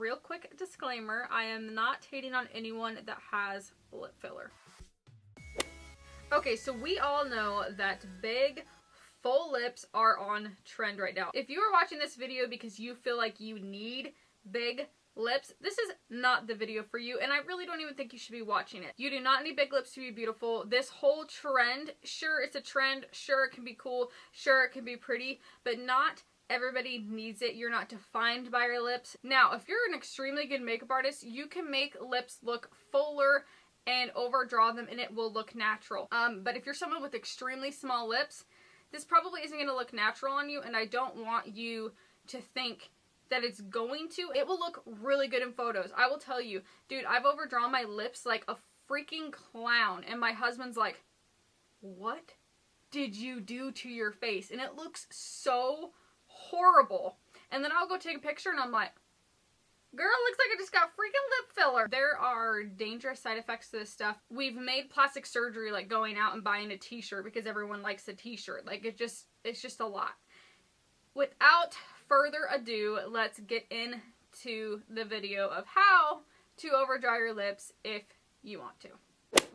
Real quick disclaimer, I am not hating on anyone that has lip filler. Okay, so we all know that big, full lips are on trend right now. If you are watching this video because you feel like you need big lips, this is not the video for you, and I really don't even think you should be watching it. You do not need big lips to be beautiful. This whole trend, sure, it's a trend, sure, it can be cool, sure, it can be pretty, but not everybody needs it. You're not defined by your lips. Now, if you're an extremely good makeup artist, you can make lips look fuller and overdraw them and it will look natural. But if you're someone with extremely small lips, this probably isn't going to look natural on you, and I don't want you to think that it's going to. It will look really good in photos. I will tell you, dude, I've overdrawn my lips like a freaking clown, and my husband's like, what did you do to your face? And it looks so horrible. And then I'll go take a picture and I'm like, girl, looks like I just got freaking lip filler. There are dangerous side effects to this stuff. We've made plastic surgery like going out and buying a t-shirt because everyone likes a t-shirt. Like it's just a lot. Without further ado, let's get into the video of how to overdry your lips if you want to.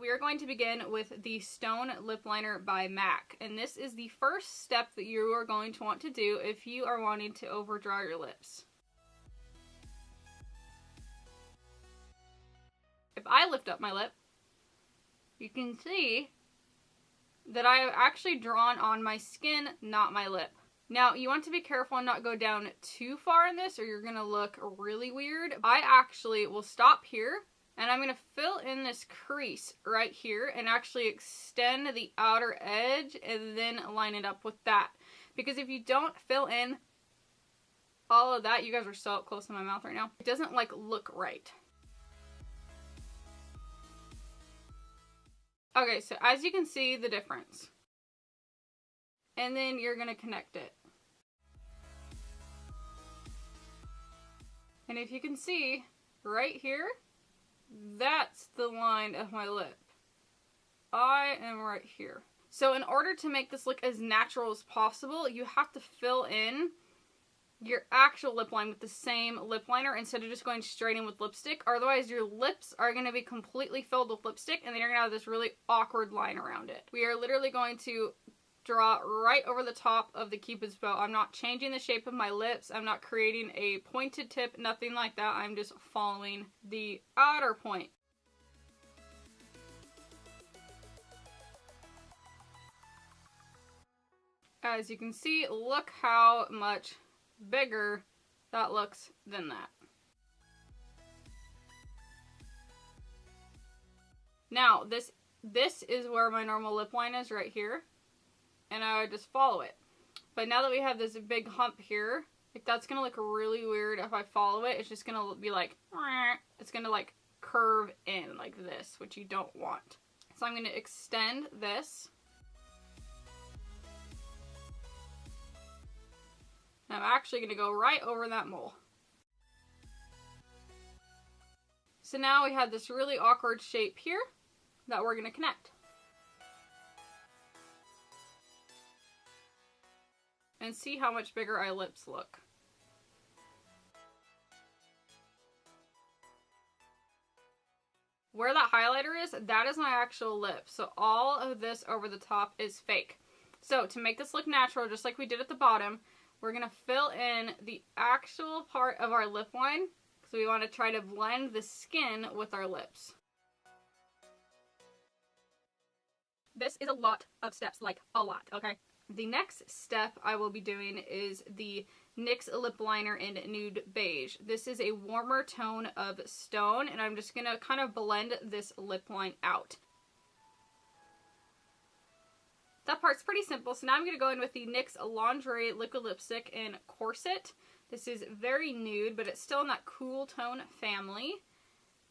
We are going to begin with the Stone Lip Liner by MAC, and this is the first step that you are going to want to do if you are wanting to overdry your lips. If I lift up my lip, you can see that I have actually drawn on my skin, not my lip. Now, you want to be careful and not go down too far in this or you're going to look really weird. I actually will stop here and I'm going to fill in this crease right here and actually extend the outer edge and then line it up with that. Because if you don't fill in all of that, you guys are so up close to my mouth right now, it doesn't like look right. Okay, so as you can see the difference. And then you're going to connect it. And if you can see right here, that's the line of my lip. I am right here. So in order to make this look as natural as possible, you have to fill in your actual lip line with the same lip liner instead of just going straight in with lipstick. Otherwise, your lips are going to be completely filled with lipstick and then you're going to have this really awkward line around it. We are literally going to draw right over the top of the Cupid's bow. I'm not changing the shape of my lips. I'm not creating a pointed tip, nothing like that. I'm just following the outer point. As you can see, look how much bigger that looks than that. Now, this is where my normal lip line is right here. And I would just follow it. But now that we have this big hump here, like that's going to look really weird if I follow it. It's just going to be like, it's going to like curve in like this, which you don't want. So I'm going to extend this. And I'm actually going to go right over that mole. So now we have this really awkward shape here that we're going to connect. And see how much bigger our lips look. Where that highlighter is, that is my actual lip. So all of this over the top is fake. So to make this look natural, just like we did at the bottom, we're going to fill in the actual part of our lip line. So we want to try to blend the skin with our lips. This is a lot of steps, like a lot, okay? The next step I will be doing is the NYX lip liner in Nude Beige. This is a warmer tone of stone, and I'm just going to kind of blend this lip line out. That part's pretty simple, so now I'm going to go in with the NYX Lingerie liquid lipstick in Corset. This is very nude, but it's still in that cool tone family.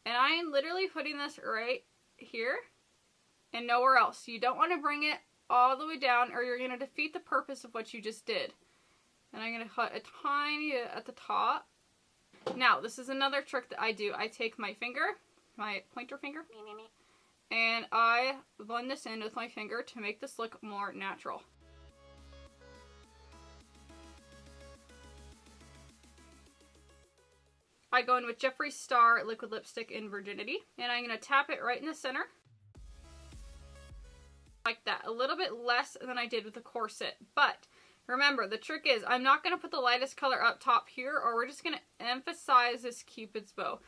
And I'm literally putting this right here and nowhere else. You don't want to bring it all the way down or you're going to defeat the purpose of what you just did. And I'm going to cut a tiny bit at the top. Now, this is another trick that I do. I take my finger, my pointer finger, and I blend this in with my finger to make this look more natural. I go in with Jeffree Star liquid lipstick in Virginity, and I'm going to tap it right in the center. Like that. A little bit less than I did with the Corset, but remember, the trick is I'm not going to put the lightest color up top here, or we're just going to emphasize this Cupid's bow.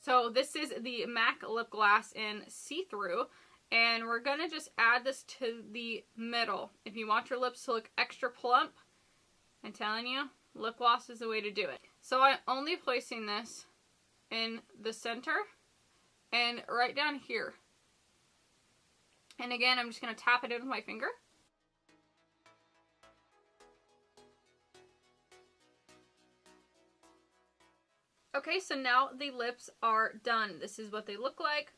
So this is the MAC lip gloss in See-Through, and we're going to just add this to the middle. If you want your lips to look extra plump, I'm telling you, lip gloss is the way to do it. So I'm only placing this in the center and right down here. And again, I'm just going to tap it in with my finger. Okay, so now the lips are done. This is what they look like.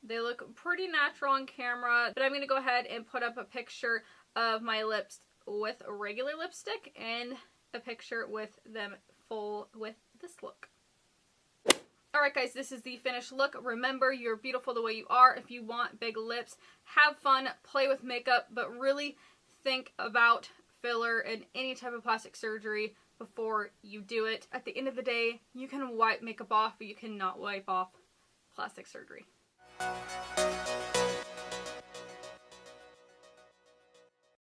They look pretty natural on camera, but I'm going to go ahead and put up a picture of my lips with a regular lipstick and a picture with them full with this look. Alright guys, this is the finished look. Remember, you're beautiful the way you are. If you want big lips, have fun, play with makeup, but really think about filler and any type of plastic surgery before you do it. At the end of the day, you can wipe makeup off, but you cannot wipe off plastic surgery.